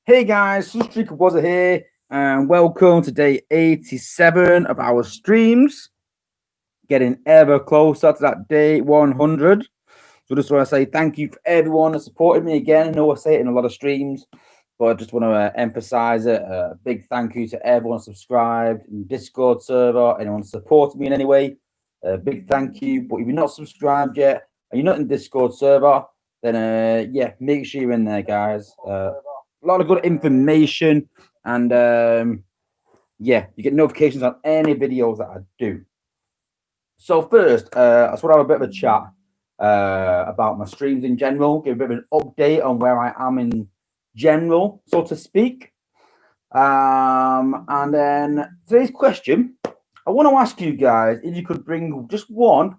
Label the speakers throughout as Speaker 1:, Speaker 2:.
Speaker 1: Hey guys, Sunstreaker Wozza here, and welcome to day 87 of our streams. Getting ever closer to that day 100. So just want to say thank you for everyone that supported me again. I know I say it in a lot of streams, but I just want to emphasize it. A big thank you to everyone subscribed in Discord server, anyone supported me in any way. A big thank you. But if you're not subscribed yet, and you're not in Discord server, then yeah, make sure you're in there, guys. A lot of good information, and yeah, you get notifications on any videos that I do. So first, I just want to have a bit of a chat about my streams in general, give a bit of an update on where I am in general, so to speak. And then today's question, I want to ask you guys if you could bring just one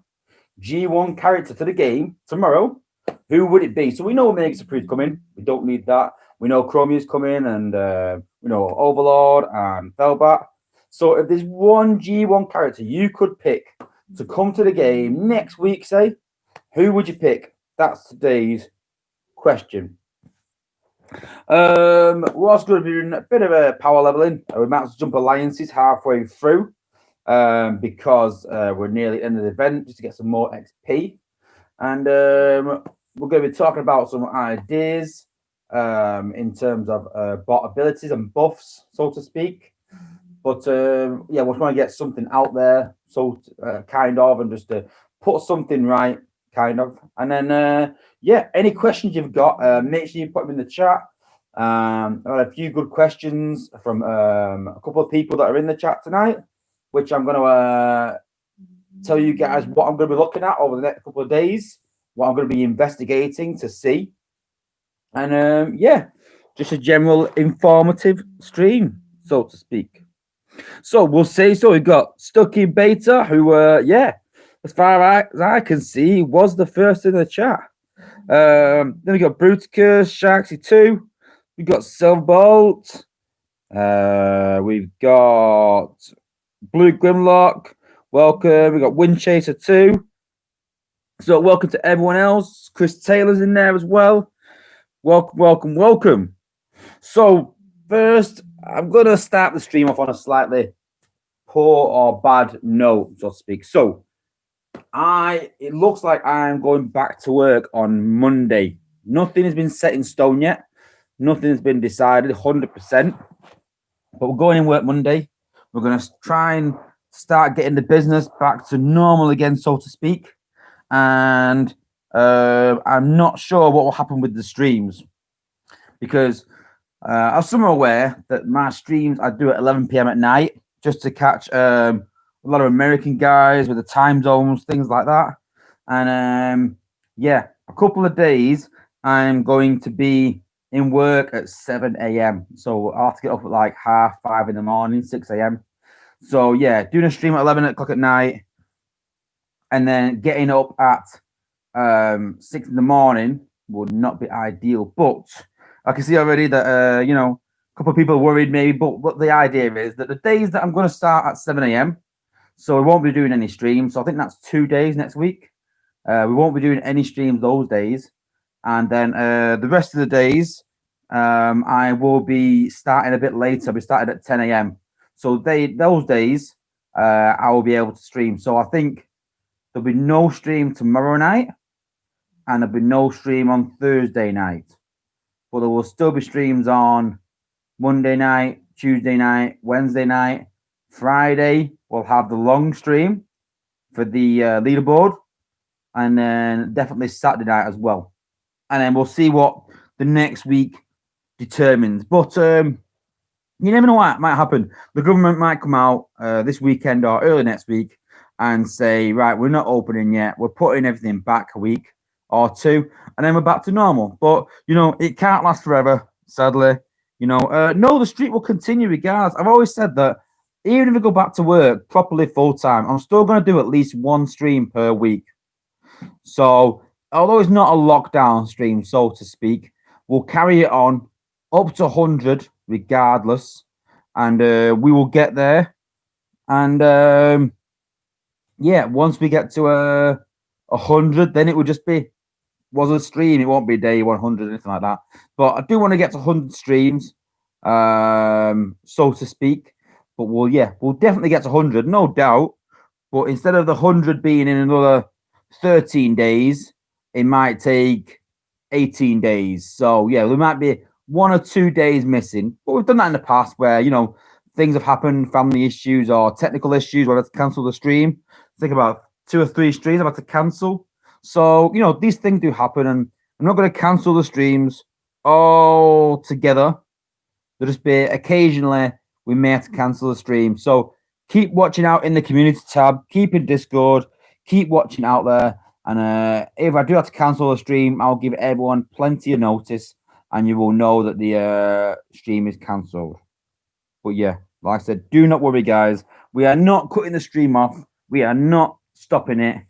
Speaker 1: G1 character to the game tomorrow, who would it be? So we know Mega Supreme's coming. We don't need that. We know Chromia's coming, and we know Overlord and Felbat. So if there's one G1 character you could pick to come to the game next week, say, who would you pick? That's today's question. We're also going to be doing a bit of a power leveling. We might have to jump alliances halfway through because we're nearly at the end of the event just to get some more XP. And we're going to be talking about some ideas in terms of bot abilities and buffs, so to speak. But yeah, we want to get something out there, so kind of, and just to put something right, kind of. And then yeah, any questions you've got, make sure you put them in the chat. I've got a few good questions from a couple of people that are in the chat tonight, which I'm going to tell you guys what I'm going to be looking at over the next couple of days, what I'm going to be investigating to see. And yeah, just a general informative stream, so to speak. So we'll see. So we've got Stucky Beta, who, yeah, as far as I can see, was the first in the chat. Then we got Bruticus, Sharksy2. We've got Silverbolt. We've got Blue Grimlock. Welcome. We've got Windchaser 2. So welcome to everyone else. Chris Taylor's in there as well. Welcome, welcome, welcome. So first, I'm going to start the stream off on a slightly poor or bad note, so to speak. So it looks like I'm going back to work on Monday. Nothing has been set in stone yet. Nothing has been decided 100%. But we're going in work Monday. We're going to try and start getting the business back to normal again, so to speak. And I'm not sure what will happen with the streams, because as some are aware that my streams I do at 11 p.m. at night just to catch a lot of American guys with the time zones, things like that. And yeah, a couple of days I'm going to be in work at 7 a.m. So I'll have to get up at like 5:30 in the morning, 6 a.m. So yeah, doing a stream at 11 o'clock at night and then getting up at 6 in the morning would not be ideal. But I can see already that, you know, a couple of people are worried maybe, but the idea is that the days that I'm going to start at 7 a.m., so we won't be doing any streams. So I think that's 2 days next week. We won't be doing any streams those days. And then the rest of the days, I will be starting a bit later. I'll be starting at 10 a.m. So those days, I will be able to stream. So I think there'll be no stream tomorrow night, and there'll be no stream on Thursday night. But there will still be streams on Monday night, Tuesday night, Wednesday night. Friday, we'll have the long stream for the leaderboard. And then definitely Saturday night as well. And then we'll see what the next week determines. But you never know what might happen. The government might come out this weekend or early next week and say, right, we're not opening yet. We're putting everything back a week or two, and then we're back to normal. But, you know, it can't last forever, sadly. You know, no, the streak will continue regardless. I've always said that even if I go back to work properly full-time, I'm still going to do at least one stream per week. So, although it's not a lockdown stream, so to speak, we'll carry it on up to 100 regardless. And we will get there. And, yeah, once we get to 100, then it will just be a stream. It won't be day 100 or anything like that. But I do want to get to 100 streams. so to speak. But we'll definitely get to 100, no doubt. But instead of the 100 being in another 13 days, it might take 18 days. So yeah, there might be 1 or 2 days missing. But we've done that in the past where, things have happened, family issues or technical issues where I've had to cancel the stream. Think about 2 or 3 streams I've had to cancel. So, these things do happen, and I'm not going to cancel the streams all together. There'll just be occasionally we may have to cancel the stream. So keep watching out in the community tab, keep in Discord, keep watching out there. And if I do have to cancel the stream, I'll give everyone plenty of notice, and you will know that the stream is cancelled. But yeah, like I said, do not worry, guys. We are not cutting the stream off. We are not stopping it.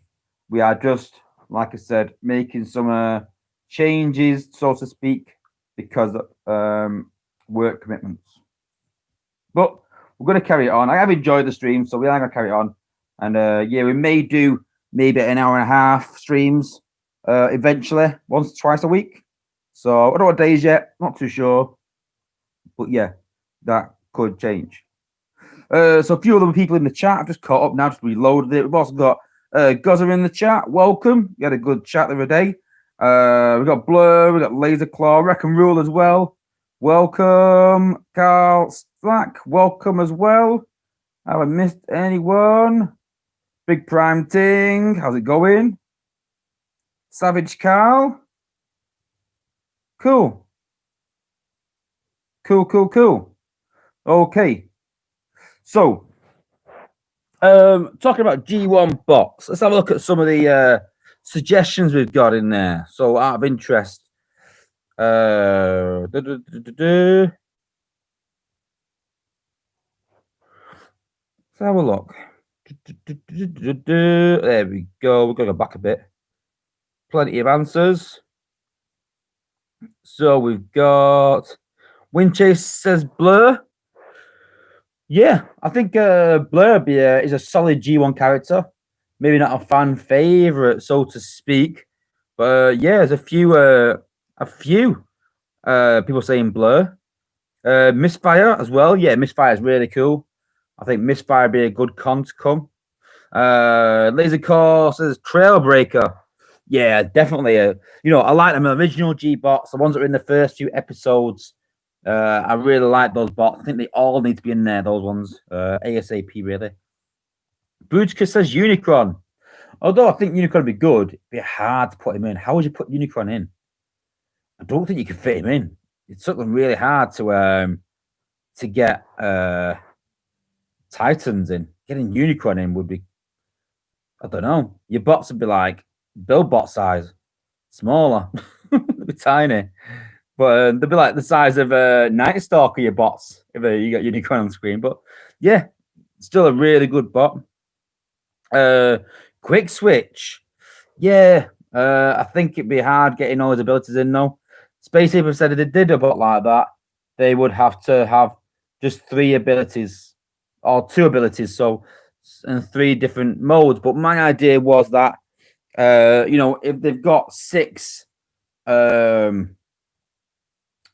Speaker 1: We are just, like I said, making some changes, so to speak, because of work commitments. But we're going to carry it on. I have enjoyed the stream, so we are going to carry it on. And yeah, we may do maybe an hour and a half streams eventually, once, twice a week. So I don't know what days yet, not too sure. But yeah, that could change. So a few other people in the chat. I've just caught up now, just reloaded it. We've also got Gozza in the chat. Welcome. We had a good chat the other day. We got Blur, we got Laser Claw, Wreck and Rule as well. Welcome, Carl Slack. Welcome as well. Have I missed anyone? Big Prime Ting. How's it going? Savage Carl. Cool. Cool. Okay. So, talking about G1 bots, let's have a look at some of the suggestions we've got in there. So, out of interest, let's have a look. There we go. We're going to go back a bit. Plenty of answers. So we've got Windchase says Blur. Yeah, I think Blur is a solid G1 character. Maybe not a fan favorite, so to speak. But yeah, there's a few people saying Blur. Misfire as well. Yeah, Misfire is really cool. I think Misfire would be a good con to come. Laser Core says Trailbreaker. Yeah, definitely. I like them original G bots, the ones that were in the first few episodes. I really like those bots. I think they all need to be in there, those ones. ASAP, really. Brutska says Unicron. Although I think Unicron would be good, it'd be hard to put him in. How would you put Unicron in? I don't think you could fit him in. It's something really hard to get Titans in. Getting Unicron in would be, I don't know. Your bots would be like Billbot size, smaller, they'd be tiny. But they'd be like the size of Night Stalker, your bots, if you got Unicron on screen. But yeah, still a really good bot. Quick Switch. Yeah, I think it'd be hard getting all his abilities in, though. Space Ape said if they did a bot like that, they would have to have just 3 abilities or 2 abilities, so in 3 different modes. But my idea was that, if they've got 6,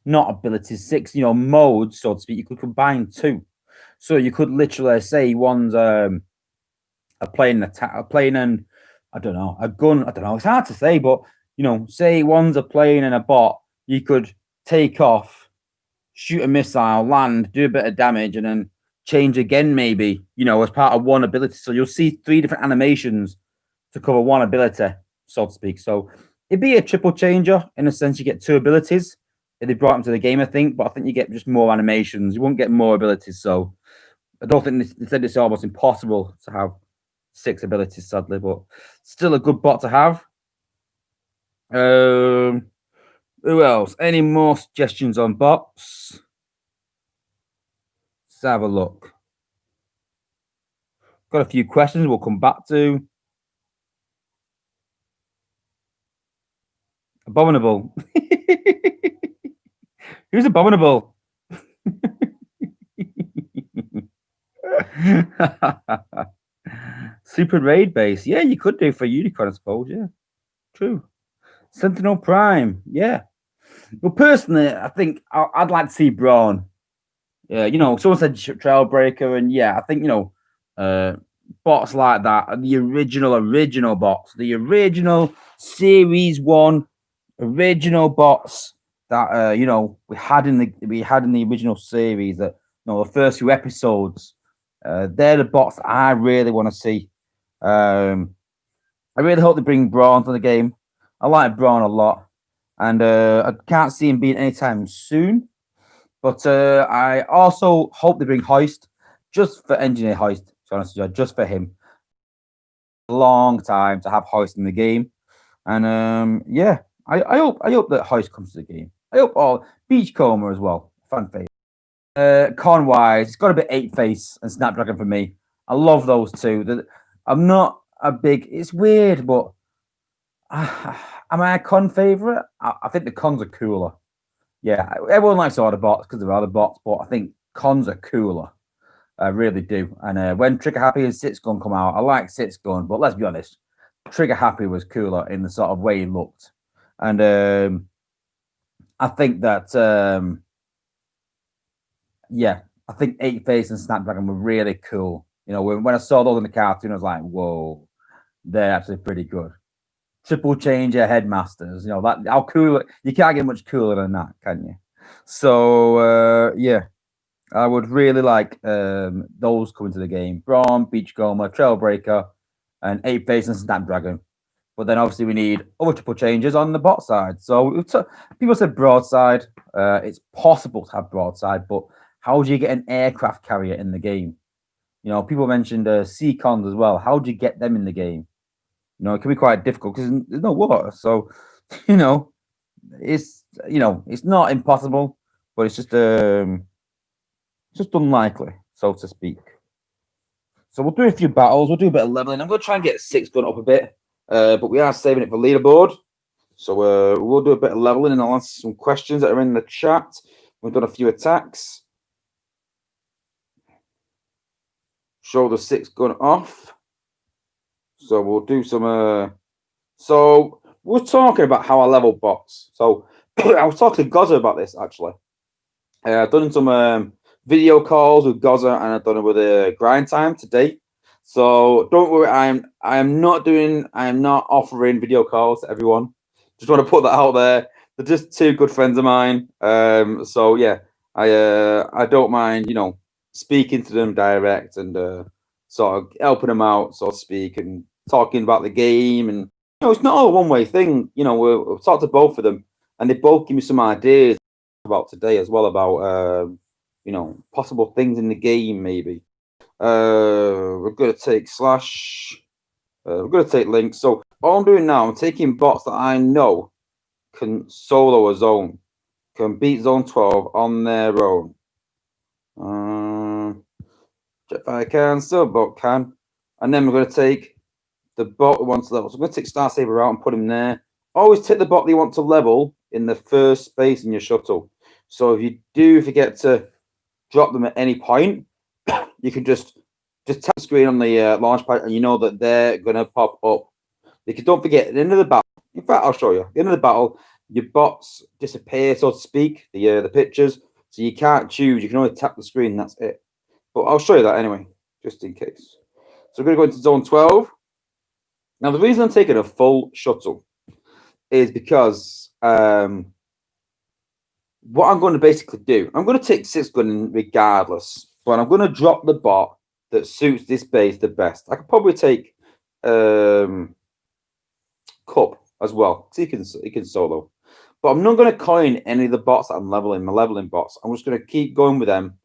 Speaker 1: not abilities, 6, modes, so to speak, you could combine 2. So you could literally say one's a plane attack, a plane and I don't know, a gun. I don't know. It's hard to say, but say one's a plane and a bot, you could take off, shoot a missile, land, do a bit of damage, and then change again, maybe, as part of one ability. So you'll see 3 different animations to cover one ability, so to speak. So it'd be a triple changer in a sense. You get 2 abilities if they brought them to the game, I think, but I think you get just more animations. You won't get more abilities. So I don't think they said it's almost impossible to have 6 abilities, sadly, but still a good bot to have. Who else? Any more suggestions on bots? Let's have a look. Got a few questions we'll come back to. Abominable. Who's Abominable? Super Raid base. Yeah, you could do for Unicorn, I suppose. Yeah, true. Sentinel Prime. Yeah. Well, personally, I think I'd like to see Braun. someone said Trailbreaker, and I think bots like that are the original bots, the original Series 1 original bots that we had in the original series, that the first few episodes. They're the bots that I really want to see. I really hope they bring Braun to the game. I like Braun a lot, and I can't see him being anytime soon. But I also hope they bring Hoist, just for Engineer Hoist, to be honest with you, just for him. A long time to have Hoist in the game. And I hope that Hoist comes to the game. I hope all Beachcomber as well. Fan favorite. Con wise, it's got to be 8 Face and Snapdragon for me. I love those two. I'm not a big. It's weird, but am I a con favorite? I think the cons are cooler. Yeah, everyone likes all the bots because they're all the bots, but I think cons are cooler. I really do. And when Trigger Happy and Sit's Gun come out, I like Sit's Gun, but let's be honest, Trigger Happy was cooler in the sort of way he looked. And I think that, I think 8 Face and Snapdragon were really cool. When I saw those in the cartoon, I was like, whoa, they're actually pretty good. Triple changer headmasters, that how cool. You can't get much cooler than that, can you? So I would really like those coming to the game. Braun, Beachcomber, Trailbreaker, and 8 Face and Snapdragon. But then obviously we need other triple changes on the bot side. So people said broadside. It's possible to have broadside, but how do you get an aircraft carrier in the game? People mentioned sea cons as well. How do you get them in the game? It can be quite difficult because there's no water. So, it's not impossible, but it's just unlikely, so to speak. So we'll do a few battles. We'll do a bit of leveling. I'm going to try and get 6 gun up a bit, but we are saving it for leaderboard. So we'll do a bit of leveling, and I'll answer some questions that are in the chat. We've done a few attacks. Show the 6 gun off. So we'll do some. So we're talking about how I level bots. So I was talking to Wozza about this actually. I've done some video calls with Wozza, and I've done it with Grind Time today. So don't worry, I am not offering video calls to everyone. Just want to put that out there. They're just 2 good friends of mine. So yeah, I don't mind speaking to them direct and sort of helping them out, so to speak, and talking about the game. And it's not all a one-way thing. We've talked to both of them, and they both give me some ideas about today as well, about possible things in the game. Maybe we're going to take slash. We're going to take links. So all I'm doing now, I'm taking bots that I know can solo a zone, can beat zone 12 on their own. If I can, still bot can. And then we're going to take the bot we want to level. So I'm going to take Star Saber out and put him there. Always take the bot that you want to level in the first space in your shuttle. So if you do forget to drop them at any point, you can just tap the screen on the launch pad, and you know that they're going to pop up. Because don't forget, at the end of the battle, in fact, I'll show you. At the end of the battle, your bots disappear, so to speak, the pictures. So you can't choose. You can only tap the screen. That's it. But I'll show you that anyway, just in case. So we're going to go into zone 12. Now, the reason I'm taking a full shuttle is because what I'm going to basically do, I'm going to take 6 gun regardless, but I'm going to drop the bot that suits this base the best. I could probably take Cup as well, because he can solo. But I'm not going to coin any of the bots that I'm leveling, my leveling bots. I'm just going to keep going with them.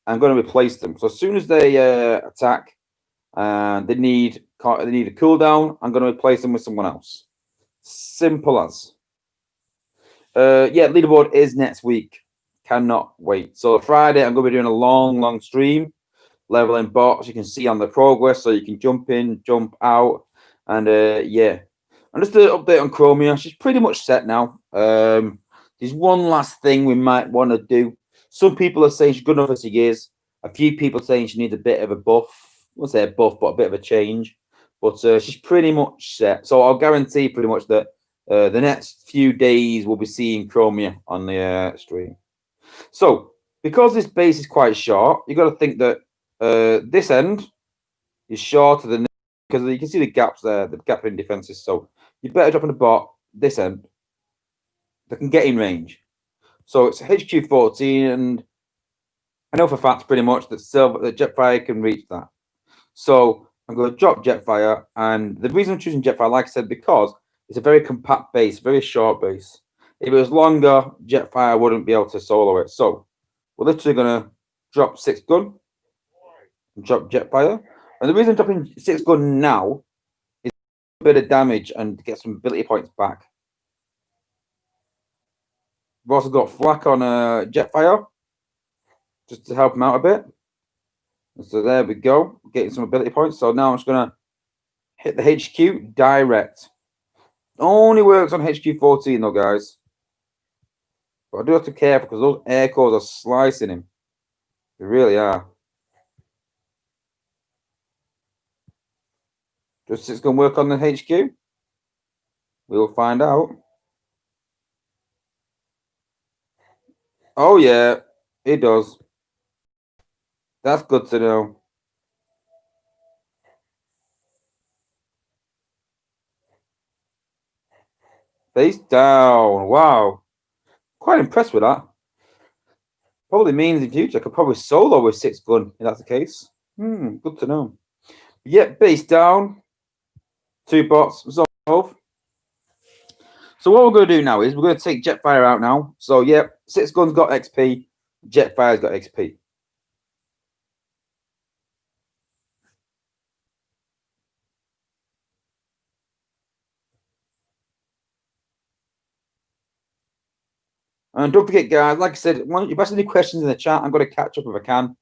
Speaker 1: I'm going to replace them. So as soon as they attack, they need a cooldown, I'm going to replace them with someone else. Simple as. Leaderboard is next week. Cannot wait. So Friday, I'm going to be doing a long stream, leveling bots. You can see on the progress, so you can jump in, jump out, and And just an update on Chromia. She's pretty much set now. There's one last thing we might want to do. Some people are saying she's good enough as she is. A few people are saying she needs a bit of a buff. I won't say a buff, but a bit of a change. But she's pretty much set. So I'll guarantee pretty much that the next few days we'll be seeing Chromia on the stream. So because this base is quite short, you've got to think that this end is shorter than, because you can see the gaps there, the gap in defenses. So you better drop on the bot this end that can get in range. So it's HQ 14, and I know for fact pretty much that Jetfire can reach that. So I'm going to drop Jetfire, and the reason I'm choosing Jetfire, like I said, because it's a very compact base, very short base. If it was longer, Jetfire wouldn't be able to solo it. So we're literally going to drop 6 gun and drop Jetfire. And the reason I'm dropping 6 gun now is a bit of damage and get some ability points back. We've also got Flak on Jetfire, just to help him out a bit. So there we go, getting some ability points. So now I'm just going to hit the HQ direct. Only works on HQ 14 though, guys. But I do have to be careful because those air cores are slicing him. They really are. Just it's going to work on the HQ. We'll find out. Oh yeah, it does. That's good to know. Face down. Wow. Quite impressed with that. Probably means in future I could probably solo with 6 gun if that's the case. Good to know. Yep, base down. 2 bots, resolve. So what we're going to do now is we're going to take Jetfire out now. So yep, 6 gun's got XP. Jetfire's got XP. And don't forget, guys, like I said, if you ask any questions in the chat, I'm going to catch up if I can.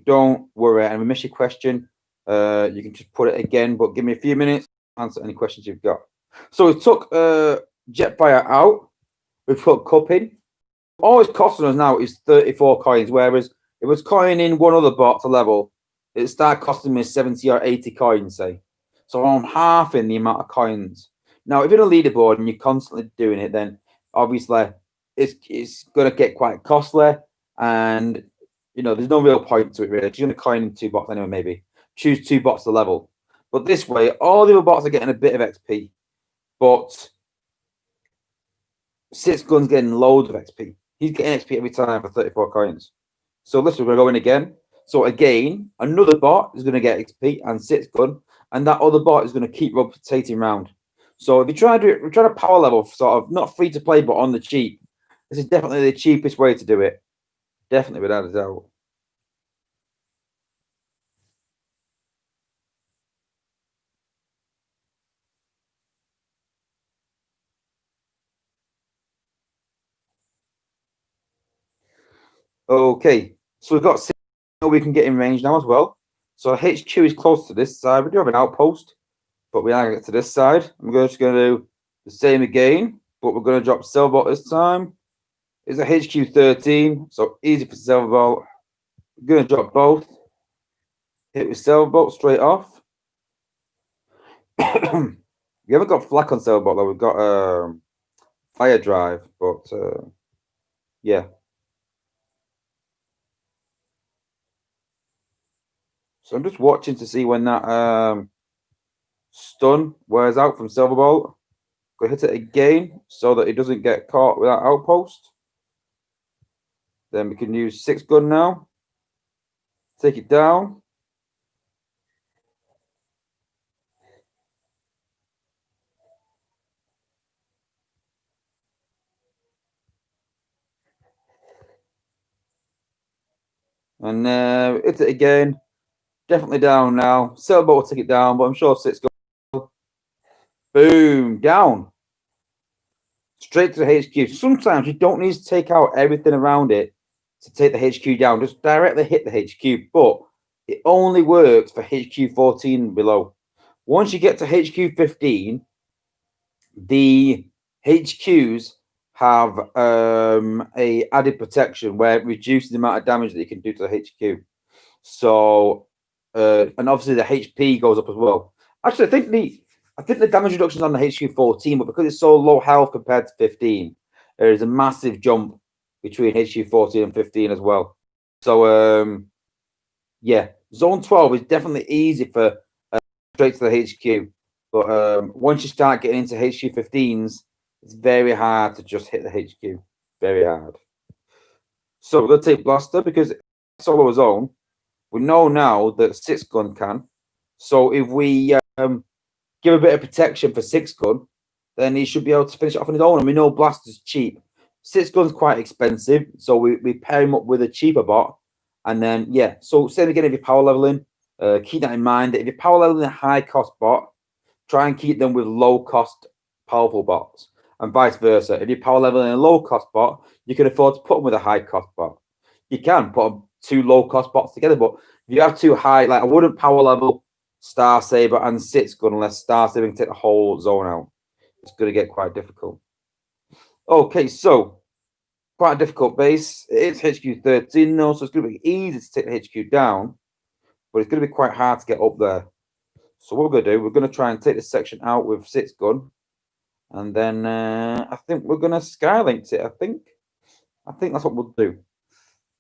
Speaker 1: Don't worry, and if I miss your question, you can just put it again, but give me a few minutes to answer any questions you've got. So we took Jetfire out. We've put Cup in. All it's costing us now is 34 coins, whereas if it was coining one other bot to level, it'd start costing me 70 or 80 coins, say. So I'm halving the amount of coins. Now, if you're in a leaderboard and you're constantly doing it, then obviously it's going to get quite costly, and you know there's no real point to it really. You're going to coin in 2 bots anyway, maybe choose 2 bots to level. But this way, all the other bots are getting a bit of XP, but 6 gun's getting loads of XP. He's getting XP every time for 34 coins. So listen, we're going to go in again. So again, another bot is going to get XP and 6 gun, and that other bot is going to keep rotating around. So if you try to do it, we're trying to power level, sort of not free to play, but on the cheap. This is definitely the cheapest way to do it. Definitely, without a doubt. Okay, so we've got 6 we can get in range now as well. So HQ is close to this side. We do have an outpost, but we are going to get to this side. I'm just going to do the same again, but we're going to drop Silverbot this time. It's a HQ 13, so easy for Silverbot. We're going to drop both. Hit with Silverbot straight off. We haven't got Flak on Silverbot though. We've got Fire Drive, but yeah. So I'm just watching to see when that stun wears out from Silverbolt. Go hit it again so that it doesn't get caught with that outpost. Then we can use 6 gun now. Take it down. And hit it again. Definitely down now. Silverbolt will take it down, but I'm sure 6 gun. Boom, down. Straight to the HQ. Sometimes you don't need to take out everything around it to take the HQ down. Just directly hit the HQ, but it only works for HQ 14 and below. Once you get to HQ 15, the HQs have a added protection where it reduces the amount of damage that you can do to the HQ. So, and obviously the HP goes up as well. Actually, I think the damage reduction is on the HQ 14, but because it's so low health compared to 15, there is a massive jump between HQ 14 and 15 as well. So yeah, zone 12 is definitely easy for straight to the HQ. But once you start getting into HQ 15s, it's very hard to just hit the HQ. Very hard. So we're going to take Blaster because it's solo zone. We know now that 6-gun can. So if we give a bit of protection for 6-gun, then he should be able to finish it off on his own. And we know Blaster's cheap. 6-gun's quite expensive, so we pair him up with a cheaper bot. And then, yeah, so same again if you're power leveling, keep that in mind. That if you're power leveling a high-cost bot, try and keep them with low-cost, powerful bots. And vice versa. If you're power leveling a low-cost bot, you can afford to put them with a high-cost bot. You can put 2 low-cost bots together, but if you have 2 high, like I wouldn't power level Star Saber and 6-gun unless Star Saber can take the whole zone out. It's going to get quite difficult. Okay, so quite a difficult base. It's HQ 13 now, so it's going to be easy to take the HQ down, but it's going to be quite hard to get up there. So what we're going to do, we're going to try and take this section out with 6-gun, and then I think we're going to Skylink it. I think that's what we'll do.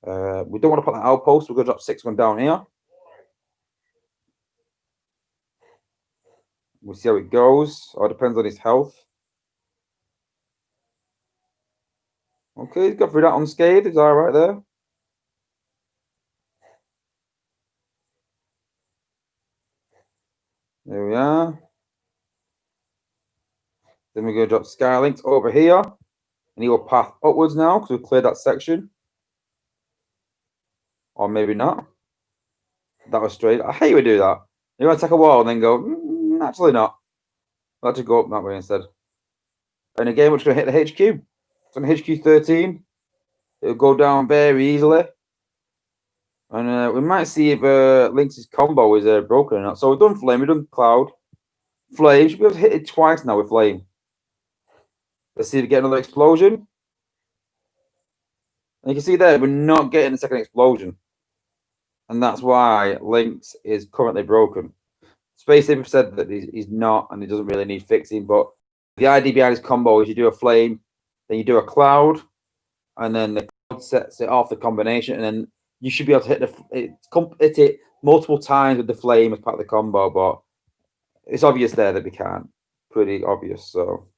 Speaker 1: We don't want to put that outpost. We're going to drop 6-gun down here. We'll see how it goes. Or it depends on his health. Okay, he's got through that unscathed. He's all right there. There we are. Then we're going to drop Skylinks over here. And he will path upwards now because we've cleared that section. Or maybe not. That was straight. I hate we do that. You want to take a wall and then go, actually not. I'll just go up that way instead. And again, we're just going to hit the HQ. It's on HQ 13. It'll go down very easily. And we might see if Lynx's combo is broken or not. So we've done Flame, we've done Cloud. Flame, should be able to hit it twice now with Flame. Let's see if we get another explosion. And you can see there, we're not getting the second explosion. And that's why Lynx is currently broken. Space Saber said that he's not, and he doesn't really need fixing. But the idea behind his combo is you do a Flame, then you do a Cloud, and then the Cloud sets it off the combination, and then you should be able to hit it multiple times with the Flame as part of the combo. But it's obvious there that we can't. Pretty obvious. So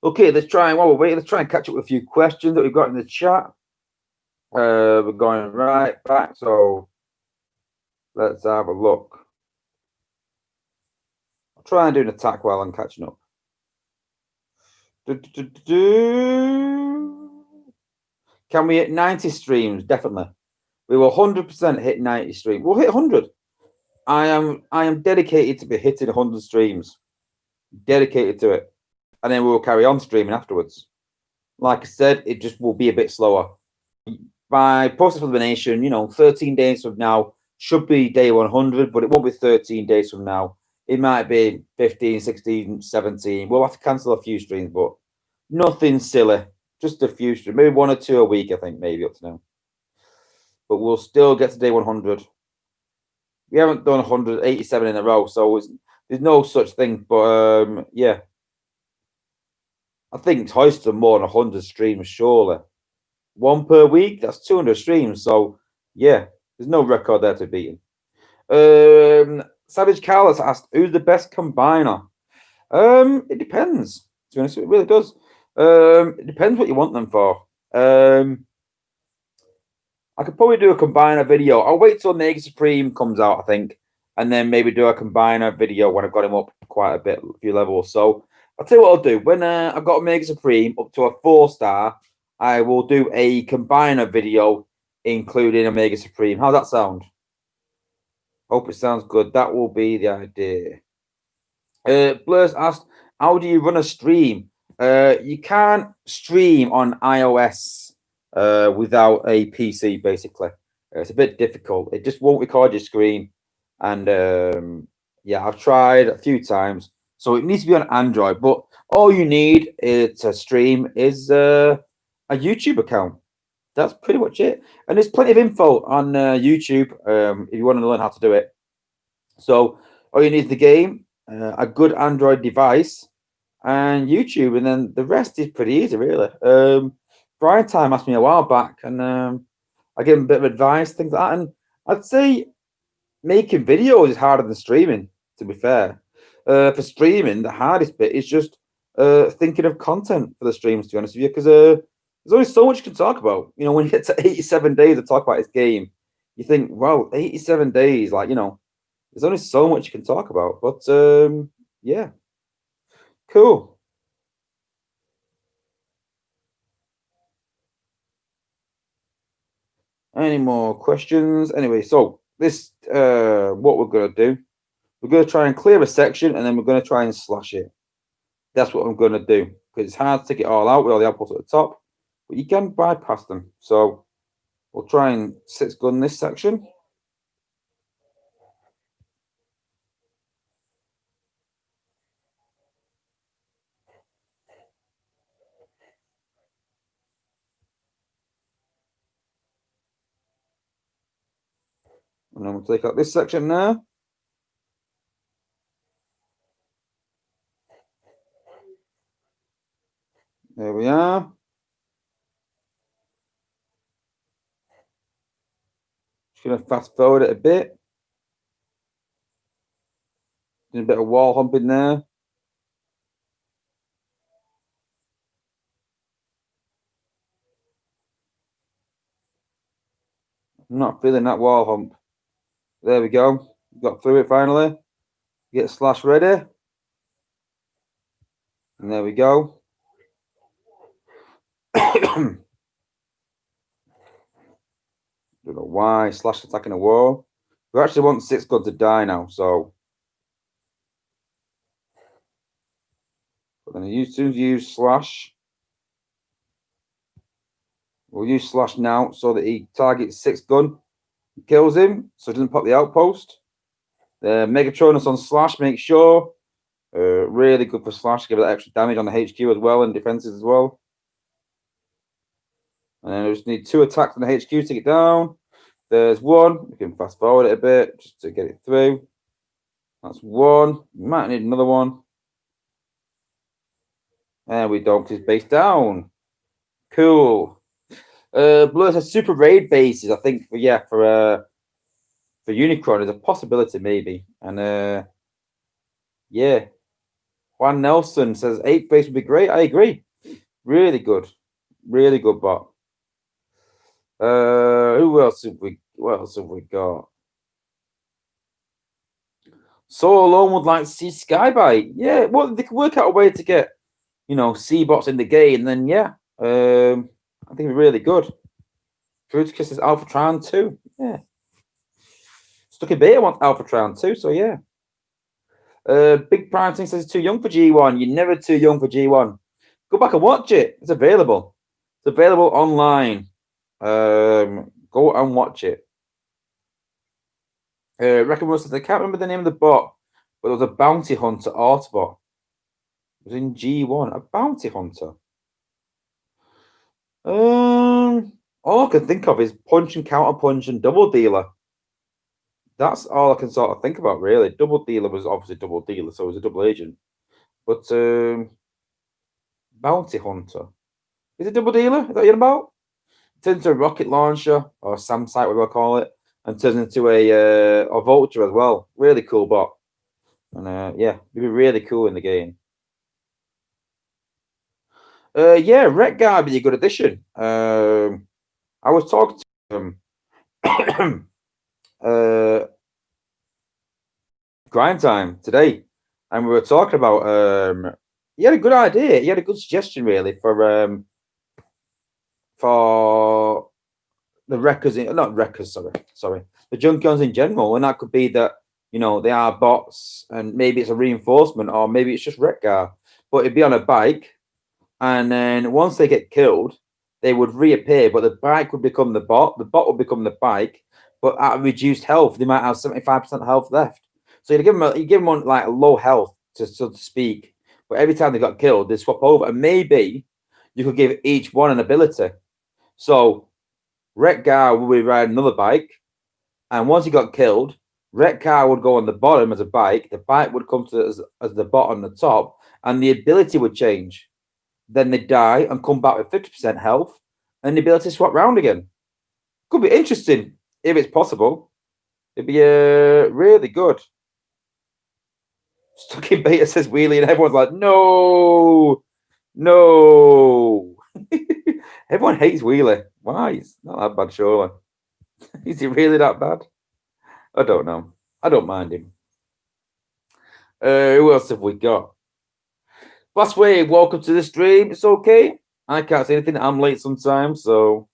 Speaker 1: okay, let's try and while we're waiting, let's try and catch up with a few questions that we've got in the chat. We're going right back, so let's have a look. I'll try and do an attack while I'm catching up. Can we hit 90 streams? Definitely. We will 100% hit 90 streams. We'll hit 100. I am dedicated to be hitting 100 streams. Dedicated to it. And then we will carry on streaming afterwards. Like I said, it just will be a bit slower. By process of elimination, 13 days from now should be day 100, but it won't be 13 days from now. It might be 15, 16, 17. We'll have to cancel a few streams, but nothing silly. Just a few streams. Maybe 1 or 2 a week, I think, maybe up to now. But we'll still get to day 100. We haven't done 187 in a row, so there's no such thing. But, yeah. I think Hoist are more than 100 streams, surely. 1 per week, that's 200 streams. So, yeah, there's no record there to beat. Savage Carlos asked, who's the best combiner? It depends. To be honest, it really does. It depends what you want them for. I could probably do a combiner video. I'll wait till Mega Supreme comes out, I think, and then maybe do a combiner video when I've got him up quite a few levels. So I'll tell you what I'll do. When I've got Mega Supreme up to a 4-star, I will do a combiner video, including a Mega Supreme. How's that sound? Hope it sounds good. That will be the idea. Blurs asked, how do you run a stream? You can't stream on iOS without a PC, basically. It's a bit difficult. It just won't record your screen. And yeah, I've tried a few times. So it needs to be on Android. But all you need to stream is a YouTube account. That's pretty much it. And there's plenty of info on YouTube if you want to learn how to do it. So all you need is the game, a good Android device, and YouTube, and then the rest is pretty easy, really. Brian Time asked me a while back, and I gave him a bit of advice, things like that. And I'd say making videos is harder than streaming, to be fair. For streaming, the hardest bit is just thinking of content for the streams, to be honest with you, because there's only so much you can talk about. You know, when you get to 87 days to talk about this game, you think, wow, 87 days, like, you know, there's only so much you can talk about. But yeah, cool. Any more questions? Anyway, so this what we're gonna do. We're gonna try and clear a section, and then we're gonna try and slash it. That's what I'm gonna do, because it's hard to take it all out with all the apples at the top, but you can bypass them. So we'll try and 6-gun this section. And then we'll take out this section there. There we are. Just gonna fast forward it a bit. Doing a bit of wall humping there. I'm not feeling that wall hump. There we go. Got through it finally. Get slash ready. And there we go. Don't know why slash attacking a wall. We actually want 6-gun to die now, so we're going to use slash. We'll use slash now so that he targets 6-gun, kills him, so he doesn't pop the outpost. The Megatronus on slash, make sure. Really good for slash, give it that extra damage on the HQ as well and defenses as well. And then we just need 2 attacks on the HQ to take it down. There's 1. We can fast forward it a bit just to get it through. That's 1. We might need another one. And we don't, because it's base down. Cool. Blue has super raid bases, I think. For Unicron, there's a possibility maybe. And yeah, Juan Nelson says 8 base would be great. I agree. Really good bot. Who else have we? What else have we got? So Alone would like to see Skybite. Yeah, well, they could work out a way to get, you know, C-bots in the game, and then yeah, I think it'd be really good. Fruitkiss says Alphatron too. Yeah. Stuck in Beta wants Alphatron too, so yeah. Big Prime Thing says it's too young for G1. You're never too young for G1. Go back and watch it. It's available. It's available online. Go and watch it. Recommend says I can't remember the name of the bot, but there was a bounty hunter Autobot. It was in G1. A bounty hunter. All I can think of is punch and counter punch and double dealer. That's all I can sort of think about, really. Double dealer was obviously double dealer, so it was a double agent. But bounty hunter. Is it double dealer? Is that what you're about? Turns into a rocket launcher or SAM-site, whatever I call it, and turns into a vulture as well. Really cool bot. And yeah, it'd be really cool in the game. Yeah, Wreck Guy would be a good addition. I was talking to him Grind Time today, and we were talking about he had a good idea. He had a good suggestion really for the wreckers, not wreckers, sorry, the Junkions in general, and that could be that, you know, they are bots, and maybe it's a reinforcement, or maybe it's just Wreck Guy, but it'd be on a bike, and then once they get killed, they would reappear, but the bike would become the bot would become the bike, but at reduced health, they might have 75% health left. So you give them on like low health, so to speak, but every time they got killed, they swap over, and maybe you could give each one an ability. So Wreck Guy would be riding another bike, and once he got killed, Wreck Guy would go on the bottom as a bike. The bike would come to as the bot on the top, and the ability would change. Then they die and come back with 50% health, and the ability to swap round again. Could be interesting if it's possible. It'd be really good. Stuck in beta says Wheelie, and everyone's like, no. Everyone hates Wheelie. Why? It's not that bad, surely. Is he really that bad? I don't know. I don't mind him. Who else have we got? Last Wave, welcome to the stream. It's okay. I can't say anything. I'm late sometimes, so.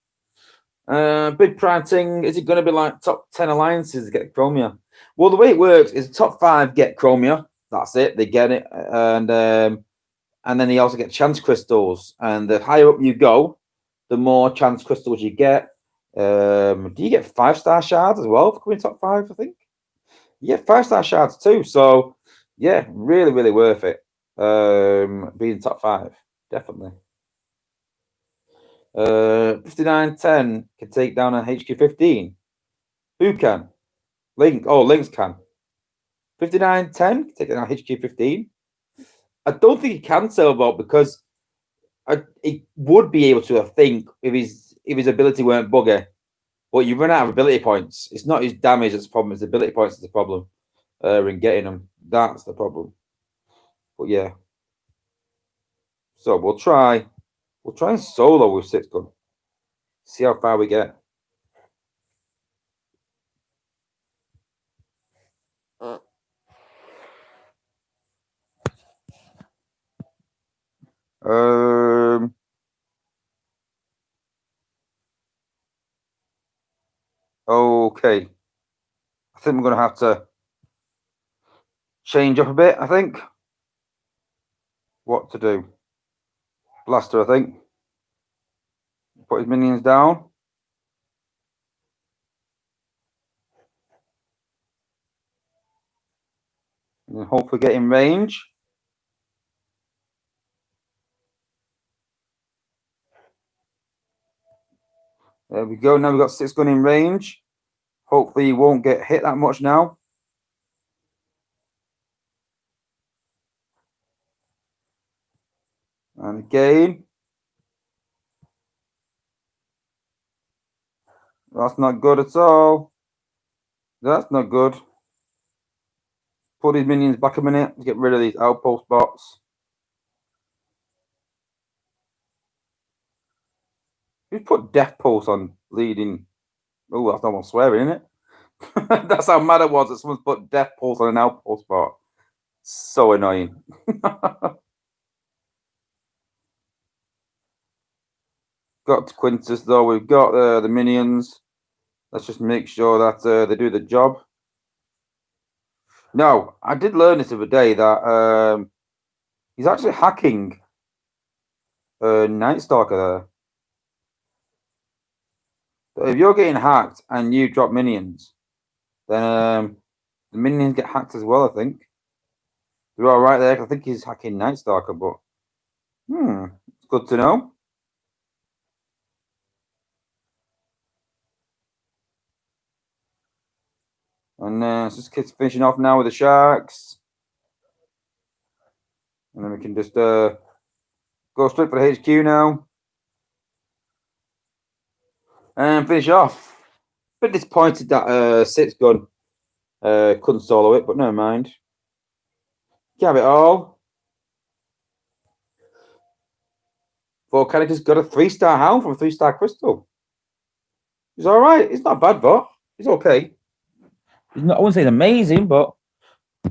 Speaker 1: Big prime thing. Is it going to be like top 10 alliances to get Chromia? Well, the way it works is top 5 get Chromia. That's it. They get it, and then they also get chance crystals. And the higher up you go, the more chance crystals you get. Do you get 5-star shards as well for coming top 5? I think. Yeah, 5-star shards too. So yeah, really, really worth it. Being top 5, definitely. 5910 can take down an HQ15. Who can? Link. Oh, Links can. 5910 can take down HQ15. I don't think he can sailboat because he would be able to, I think, if his ability weren't buggy. But you run out of ability points. It's not his damage that's the problem, it's ability points that's the problem. In getting them. That's the problem. But yeah. So we'll try and solo with 6-gun. See how far we get. Okay. I think we're going to have to change up a bit, I think. What to do? Blaster, I think. Put his minions down. And hopefully get in range. There we go. Now we've got 6-gun in range. Hopefully he won't get hit that much now. And again. That's not good at all. That's not good. Put these minions back a minute to get rid of these outpost bots. Who's put Death Pulse on leading? Oh, that's almost swearing, isn't it? That's how mad it was that someone's put Death Pulse on an outpost bot. So annoying. Got Quintus though. We've got the minions. Let's just make sure that they do the job. No, I did learn this the other day that he's actually hacking Night Stalker there. So if you're getting hacked and you drop minions, then the minions get hacked as well, I think. They're all right there. I think he's hacking Night Stalker, but it's good to know. And just kids finishing off now with the Sharks. And then we can just go straight for the HQ now. And finish off. Bit disappointed that 6-gun couldn't solo it, but never mind. Can have it all. Volcanica's got a 3-star hound from a 3-star crystal. He's all right. He's not a bad bot. He's okay. He's not, I wouldn't say he's amazing, but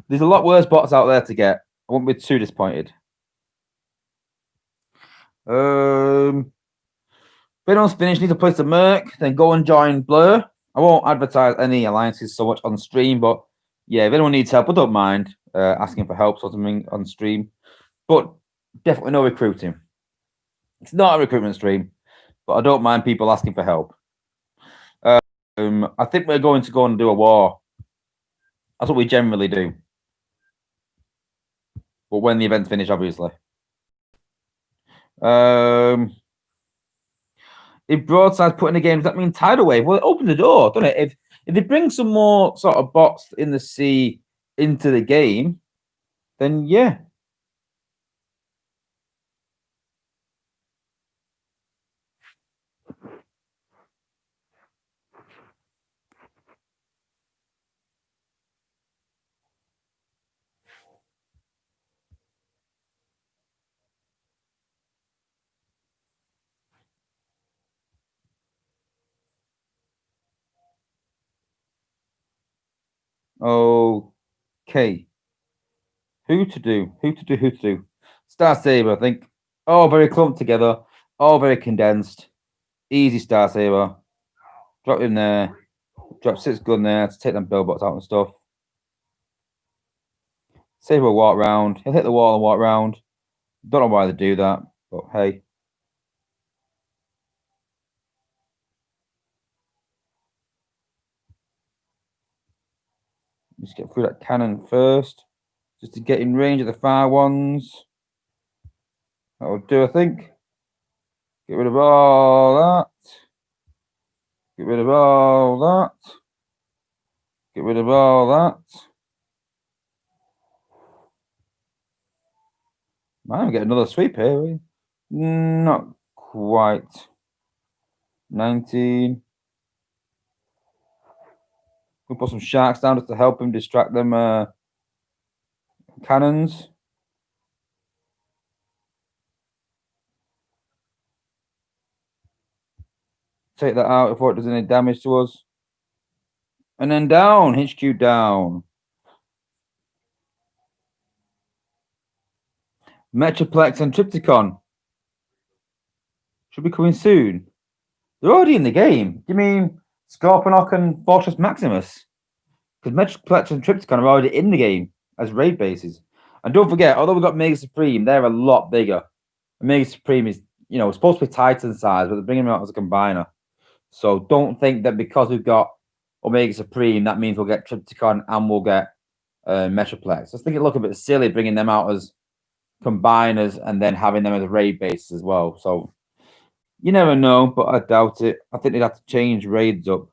Speaker 1: there's a lot worse bots out there to get. I won't be too disappointed. If anyone's finished, need to place a merc, then go and join Blur. I won't advertise any alliances so much on stream, but yeah, if anyone needs help, I don't mind asking for help or something on stream. But definitely no recruiting. It's not a recruitment stream, but I don't mind people asking for help. I think we're going to go and do a war. That's what we generally do. But when the event's finished, obviously. If Broadside's put in the game, does that mean tidal wave? Well, it opens the door, doesn't it? If they bring some more sort of bots in the sea into the game, then yeah. Okay. Who to do? Star Saber, I think. All very clumped together. All very condensed. Easy Star Saber. Drop in there. Drop 6 gun there to take them billboards out and stuff. Saber will walk round. He'll hit the wall and walk round. Don't know why they do that, but hey. Just get through that cannon first. Just to get in range of the far ones. That'll do, I think. Get rid of all that. Get rid of all that. Get rid of all that. Might get another sweep here. Not quite. 19. We'll put some sharks down just to help him distract them cannons. Take that out before it does any damage to us. And then down, HQ down. Metroplex and Triptychon should be coming soon. They're already in the game. You mean Scorponok and Fortress Maximus? Because Metroplex and Triptychon are already in the game as raid bases. And don't forget, although we've got Mega Supreme, they're a lot bigger. Mega Supreme is, supposed to be Titan size, but they're bringing them out as a combiner. So don't think that because we've got Omega Supreme, that means we'll get Triptychon and we'll get Metroplex. I think it look a bit silly bringing them out as combiners and then having them as a raid base as well. So you never know, but I doubt it. I think they'd have to change raids up.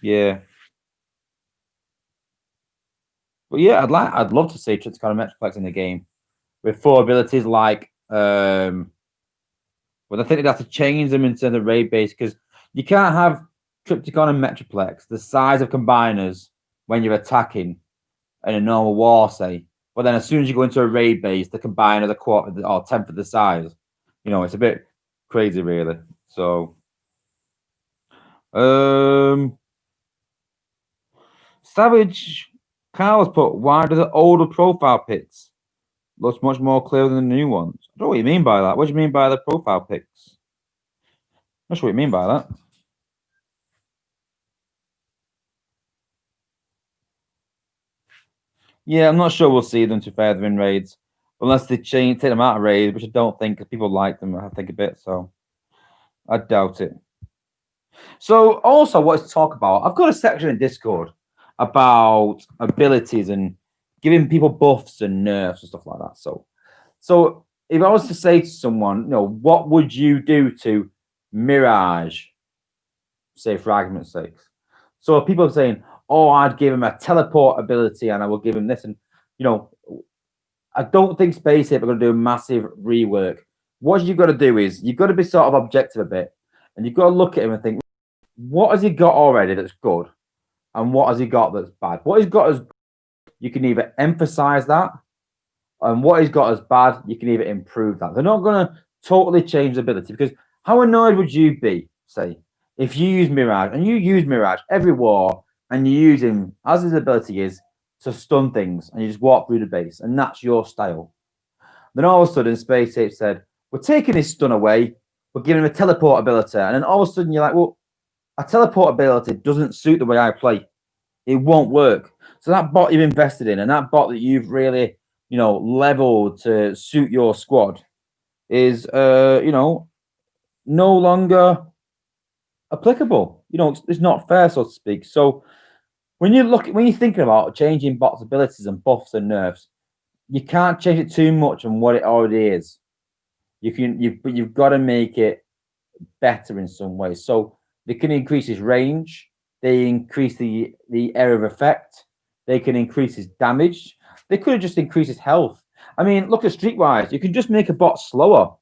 Speaker 1: Yeah. But yeah, I'd love to see Triptychon and Metroplex in the game with 4 abilities like but I think they'd have to change them in terms of raid base because you can't have Triptychon and Metroplex the size of combiners when you're attacking in a normal war, say. But then as soon as you go into a raid base, the combiners are quarter or 10th of the size. It's a bit crazy, really. So, Savage Carl's put, why do the older profile pits looks much more clear than the new ones? I don't know what you mean by that. What do you mean by the profile pics? Not sure what you mean by that. Yeah, I'm not sure we'll see them to further in raids. Unless they take them out of raids, which I don't think, because people like them, I think, a bit. So I doubt it. So also, what to talk about? I've got a section in Discord about abilities and giving people buffs and nerfs and stuff like that. So if I was to say to someone, what would you do to Mirage, say for argument's sake? So people are saying, oh, I'd give him a teleport ability and I will give him this. And, I don't think Space Ape are going to do a massive rework. What you've got to do is you've got to be sort of objective a bit and you've got to look at him and think, what has he got already that's good? And what has he got that's bad? What he's got as good, you can either emphasize that, and what he's got as bad, you can either improve that. They're not going to totally change the ability because how annoyed would you be, say, if you use Mirage and you use Mirage every war and you use him as his ability is to stun things and you just walk through the base and that's your style. Then all of a sudden, Space Ape said, we're taking his stun away, we're giving him a teleport ability. And then all of a sudden you're like, well, a teleport ability doesn't suit the way I play. It won't work. So that bot you've invested in and that bot that you've really, leveled to suit your squad is, no longer applicable. It's not fair, so to speak. So when you're thinking about changing bots' abilities and buffs and nerfs, you can't change it too much on what it already is. But you've got to make it better in some way. So they can increase his range. They increase the area of effect. They can increase his damage. They could have just increased his health. I mean, look at Streetwise. You can just make a bot slower.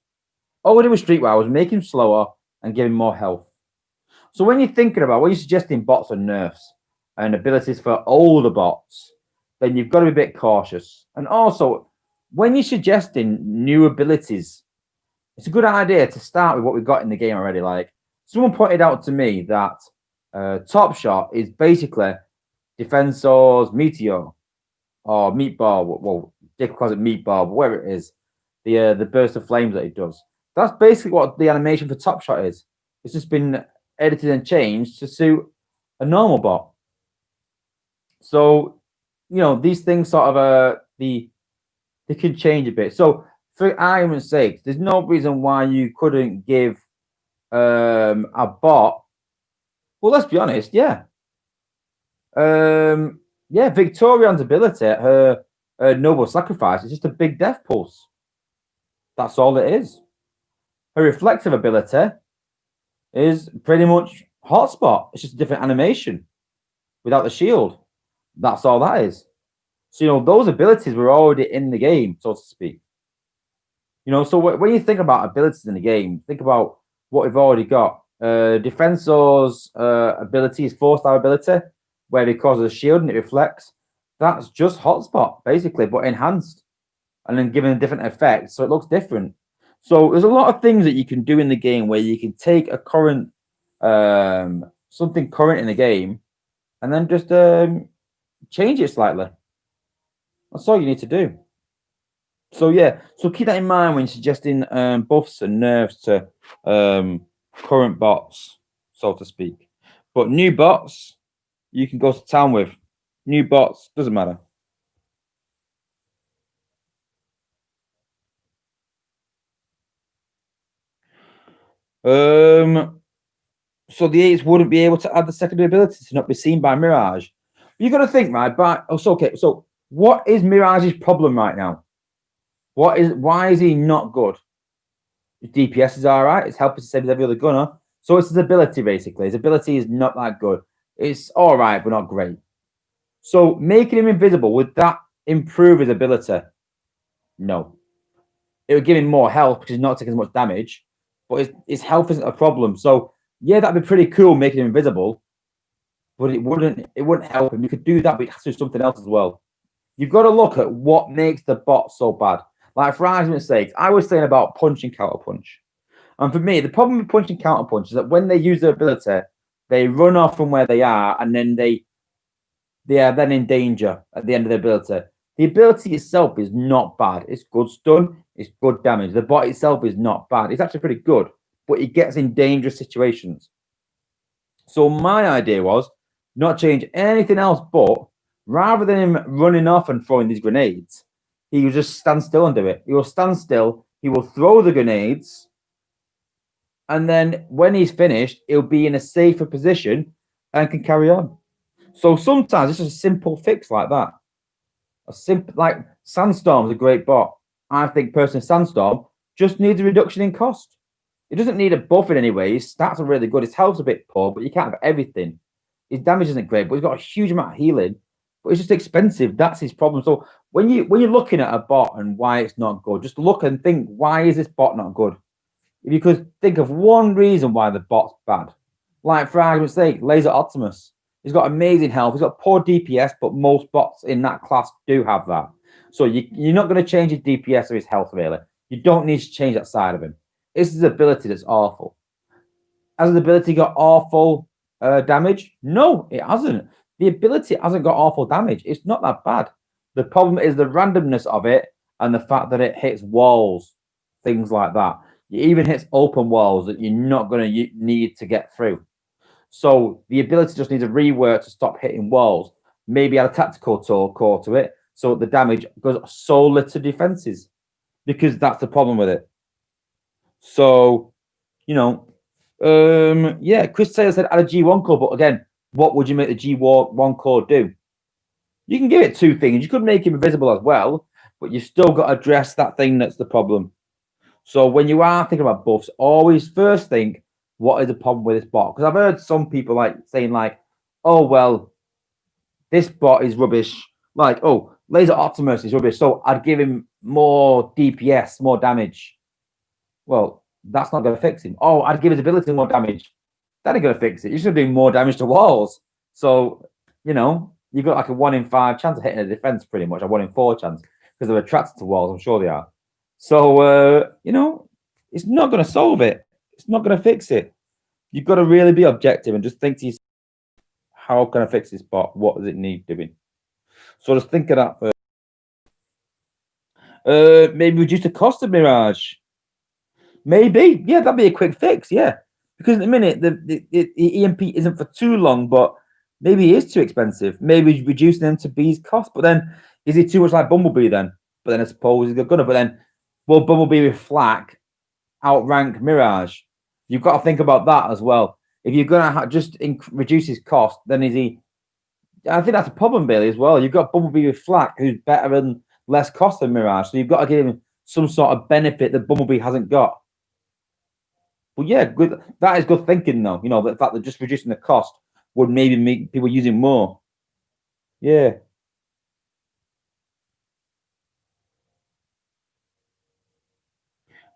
Speaker 1: All we did with Streetwise was make him slower and give him more health. So when you're thinking about what you're suggesting bots and nerfs and abilities for older bots, then you've got to be a bit cautious. And also, when you're suggesting new abilities, it's a good idea to start with what we've got in the game already. Like someone pointed out to me that Top Shot is basically Defensor's Meteor or Meatball. Well, Dick calls it Meatball, but whatever it is, the burst of flames that it does. That's basically what the animation for Top Shot is. It's just been edited and changed to suit a normal bot. So, these things sort of they can change a bit. So, for argument's sake, there's no reason why you couldn't give a bot. Well, let's be honest, yeah. Victorian's ability, her noble sacrifice, is just a big death pulse. That's all it is. Her reflective ability is pretty much hotspot. It's just a different animation without the shield. That's all that is. So, those abilities were already in the game, so to speak. So when you think about abilities in the game, think about what we've already got. Defensor's ability is 4-star ability, where because of the shield and it reflects. That's just hotspot, basically, but enhanced. And then given a different effect, so it looks different. So there's a lot of things that you can do in the game where you can take a current, something current in the game, and then just change it slightly. That's all you need to do. So yeah, so keep that in mind when suggesting buffs and nerfs to current bots, so to speak. But new bots, you can go to town with. New bots, doesn't matter. So the 8s wouldn't be able to add the secondary ability to not be seen by Mirage. You've got to think, right? So what is Mirage's problem right now? Why is he not good? His DPS is all right. It's helping to save every other gunner. So it's his ability, basically. His ability is not that good. It's all right, but not great. So making him invisible, would that improve his ability? No. It would give him more health because he's not taking as much damage, but his health isn't a problem. So yeah, that'd be pretty cool making him invisible, but it wouldn't help him. You could do that, but it has to do something else as well. You've got to look at what makes the bot so bad. Like, for argument's sake, I was saying about punch and counter punch. And for me, the problem with punch and counter punch is that when they use their ability, they run off from where they are, and then they are then in danger at the end of the ability. The ability itself is not bad. It's good stun. It's good damage. The bot itself is not bad. It's actually pretty good, but it gets in dangerous situations. So my idea was not change anything else, but rather than him running off and throwing these grenades, he will just stand still and do it. He will stand still. He will throw the grenades. And then when he's finished, he'll be in a safer position and can carry on. So sometimes it's just a simple fix like that. Like Sandstorm is a great bot. I think personally Sandstorm just needs a reduction in cost. It doesn't need a buff in any way. His stats are really good. His health's a bit poor, but you can't have everything. His damage isn't great, but he's got a huge amount of healing. But it's just expensive. That's his problem. So when you're looking at a bot and why it's not good, just look and think, why is this bot not good? If you could think of one reason why the bot's bad, like for argument's sake, Laser Optimus. He's got amazing health. He's got poor DPS, but most bots in that class do have that. So you're not going to change his DPS or his health, really. You don't need to change that side of him. It's his ability that's awful. Has his ability got awful damage? No, it hasn't. The ability hasn't got awful damage. It's not that bad. The problem is the randomness of it and the fact that it hits walls, things like that. It even hits open walls that you're not going to need to get through. So the ability just needs a rework to stop hitting walls. Maybe add a tactical core to it so the damage goes solely to defenses, because that's the problem with it. So, Chris Taylor said add a G1 core, but again, what would you make the G1 core do? You can give it two things. You could make him invisible as well, but you've still got to address that thing that's the problem. So when you are thinking about buffs, always first think, what is the problem with this bot? Because I've heard some people saying oh, well, this bot is rubbish. Like, oh, Laser Optimus is rubbish, so I'd give him more DPS, more damage. Well, that's not going to fix him. Oh, I'd give his ability more damage. That ain't going to fix it. You're just going to do more damage to walls. So, you've got like a 1 in 5 chance of hitting a defense, pretty much, a 1 in 4 chance, because they're attracted to walls. I'm sure they are. So, it's not going to solve it. It's not going to fix it. You've got to really be objective and just think to yourself, How can I fix this bot? What does it need doing? So just think of that first. Maybe reduce the cost of Mirage. Maybe, yeah, that'd be a quick fix, yeah. Because at the minute the EMP isn't for too long, but maybe it is too expensive. Maybe reducing them to B's cost, but then is it too much like Bumblebee then? But then I suppose he's gonna. But then will Bumblebee with Flak outrank Mirage? You've got to think about that as well. If you're gonna just reduce his cost, then is he? I think that's a problem, Bailey, as well. You've got Bumblebee with Flak, who's better and less cost than Mirage, so you've got to give him some sort of benefit that Bumblebee hasn't got. Well, yeah, good. That is good thinking, though. You know, the fact that just reducing the cost would maybe make people using more. Yeah.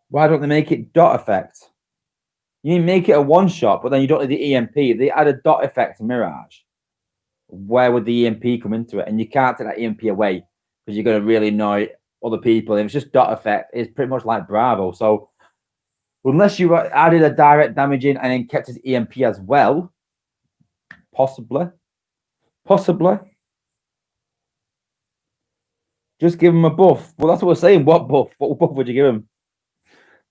Speaker 1: Why don't they make it dot effect? You make it a one shot, but then you don't need the EMP. If they add a dot effect to Mirage, where would the EMP come into it? And you can't take that EMP away because you're going to really annoy other people. If it's just dot effect, it's pretty much like Bravo. So unless you added a direct damage in and then kept his EMP as well, possibly. Just give him a buff. Well, that's what we're saying. What buff? What buff would you give him?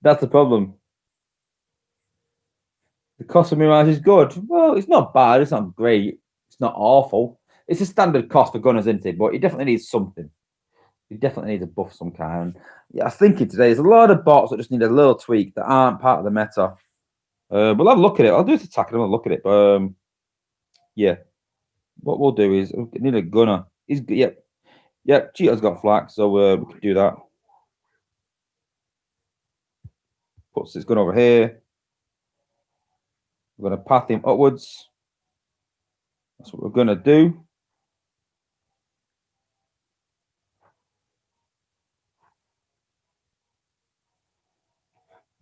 Speaker 1: That's the problem. The cost of Mirage is good. Well, it's not bad. It's not great. It's not awful. It's a standard cost for gunners, isn't it? But he definitely needs something. He definitely needs a buff of some kind. Yeah, I was thinking today there's a lot of bots that just need a little tweak that aren't part of the meta. We'll have a look at it. I'll do it attack and I'll look at it. But yeah, what we'll do is we need a gunner. He's Cheetah's got Flak, so we can do that. Puts his gun over here. We're going to path him upwards. That's what we're going to do.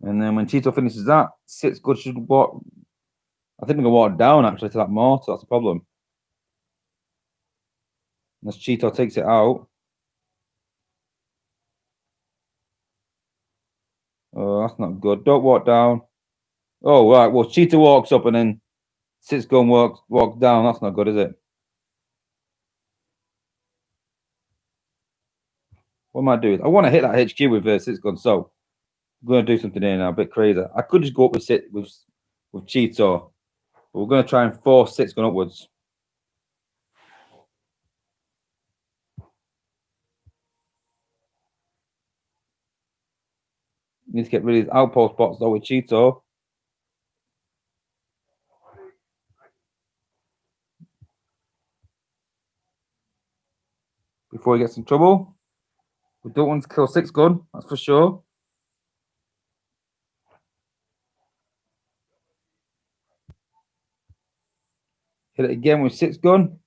Speaker 1: And then when Cheeto finishes that, Sits good should walk. I think we can walk down actually to that mortar. That's the problem. Unless Cheeto takes it out. Oh, that's not good. Don't walk down. Oh, right. Well, Cheetah walks up and then Sits go and walks down. That's not good, is it? What am I doing? I want to hit that HQ with Sits gun, so I'm going to do something here now, a bit crazy. I could just go up with Cheeto, but we're going to try and force Sits gun upwards. Need to get rid of these outpost bots though with Cheeto. Before he gets in trouble. We don't want to kill Six gun, that's for sure. Hit it again with Six gun.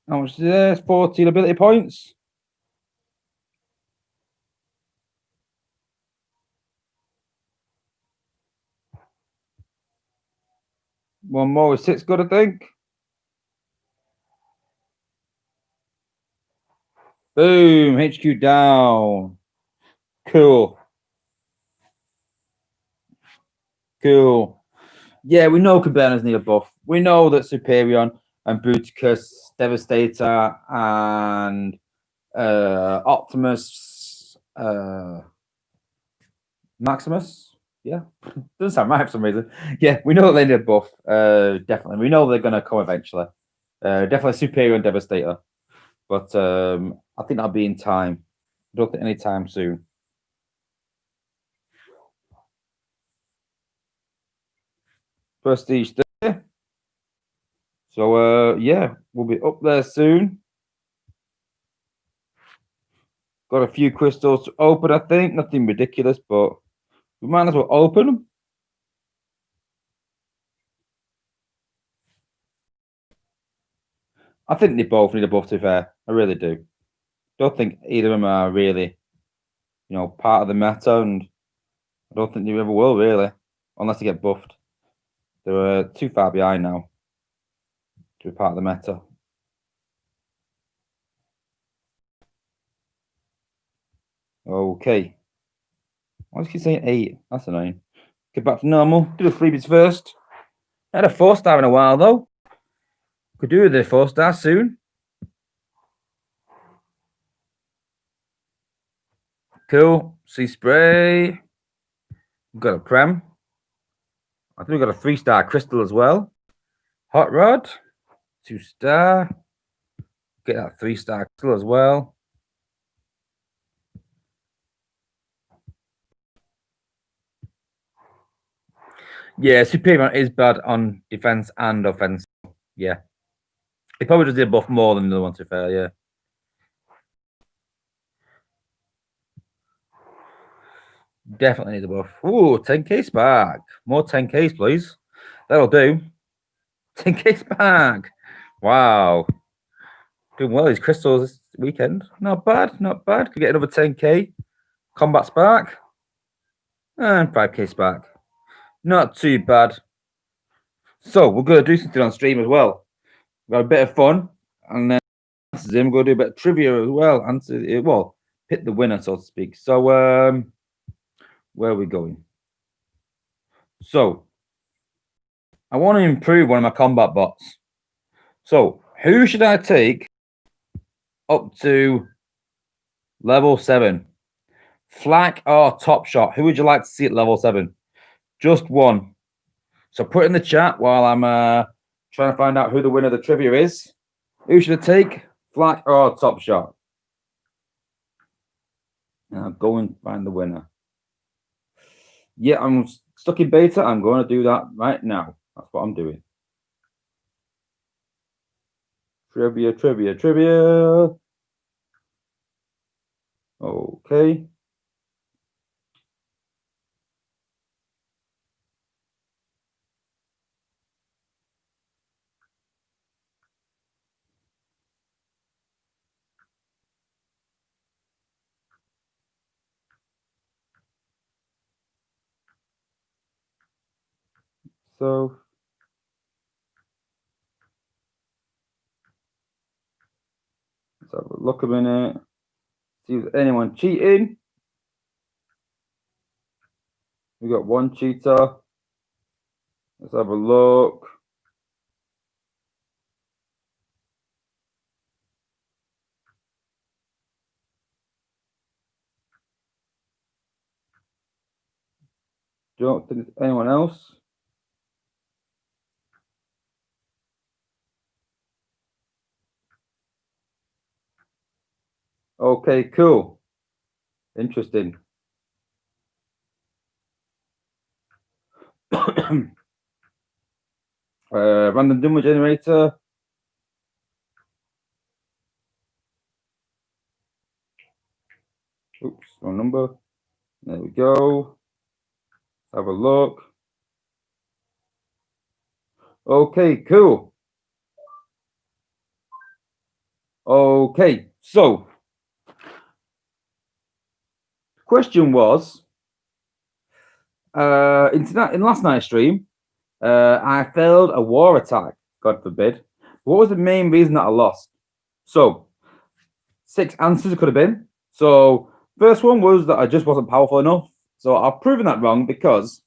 Speaker 1: How much is this? 14 ability points. One more with Six gun, I think. Boom, HQ down. Cool. Yeah, we know Cabanas need a buff. We know that Superion and Bruticus, Devastator, and Optimus, Maximus. Yeah, doesn't sound right for some reason. Yeah, we know they need a buff. Definitely, we know they're gonna come eventually. Definitely Superior and Devastator, but I think that'll be in time. I don't think anytime soon. Prestige there. So yeah, we'll be up there soon. Got a few crystals to open, I think. Nothing ridiculous, but we might as well open them. I think they both need a buff, to be fair. I really do. Don't think either of them are really, part of the meta, and I don't think they ever will, really, unless they get buffed. They're too far behind now to be part of the meta. Okay. Why does it keep saying 8? That's annoying. Get back to normal. Do the freebies first. I had a 4-star in a while, though. Could do with the 4-star soon. Cool. Sea spray. We've got a Prem. I think we've got a 3-star crystal as well. Hot rod. 2-star. Get that 3-star crystal as well. Yeah, Superior is bad on defense and offense. Yeah. He probably does the buff more than the other one, to be fair, yeah. Definitely need a buff. Ooh, 10k spark. More 10ks, please. That'll do. 10k spark. Wow. Doing well, these crystals this weekend. Not bad, not bad. Could get another 10k. Combat spark. And 5k spark. Not too bad. So, we're going to do something on stream as well. We've got a bit of fun. And then we're going to do a bit of trivia as well. Answer, well, pick the winner, so to speak. So, where are we going? So, I want to improve one of my combat bots. So, who should I take up to level 7? Flak or Top Shot? Who would you like to see at level 7? Just one. So put it in the chat while I'm trying to find out who the winner of the trivia is. Who should I take? Flak or Top Shot? And I'll go and find the winner. Yeah, I'm stuck in beta. I'm going to do that right now. That's what I'm doing. Trivia, trivia, trivia. Okay. So let's have a look a minute. See if anyone cheating. We got one cheater. Let's have a look. Don't think there's anyone else. Okay, cool. Interesting. Random number generator. Oops, wrong number. There we go. Let's have a look. Okay, cool. Okay, so question was in last night's stream, I failed a war attack, God forbid. What was the main reason that I lost? So 6 answers it could have been. So first one was that I just wasn't powerful enough. So I've proven that wrong because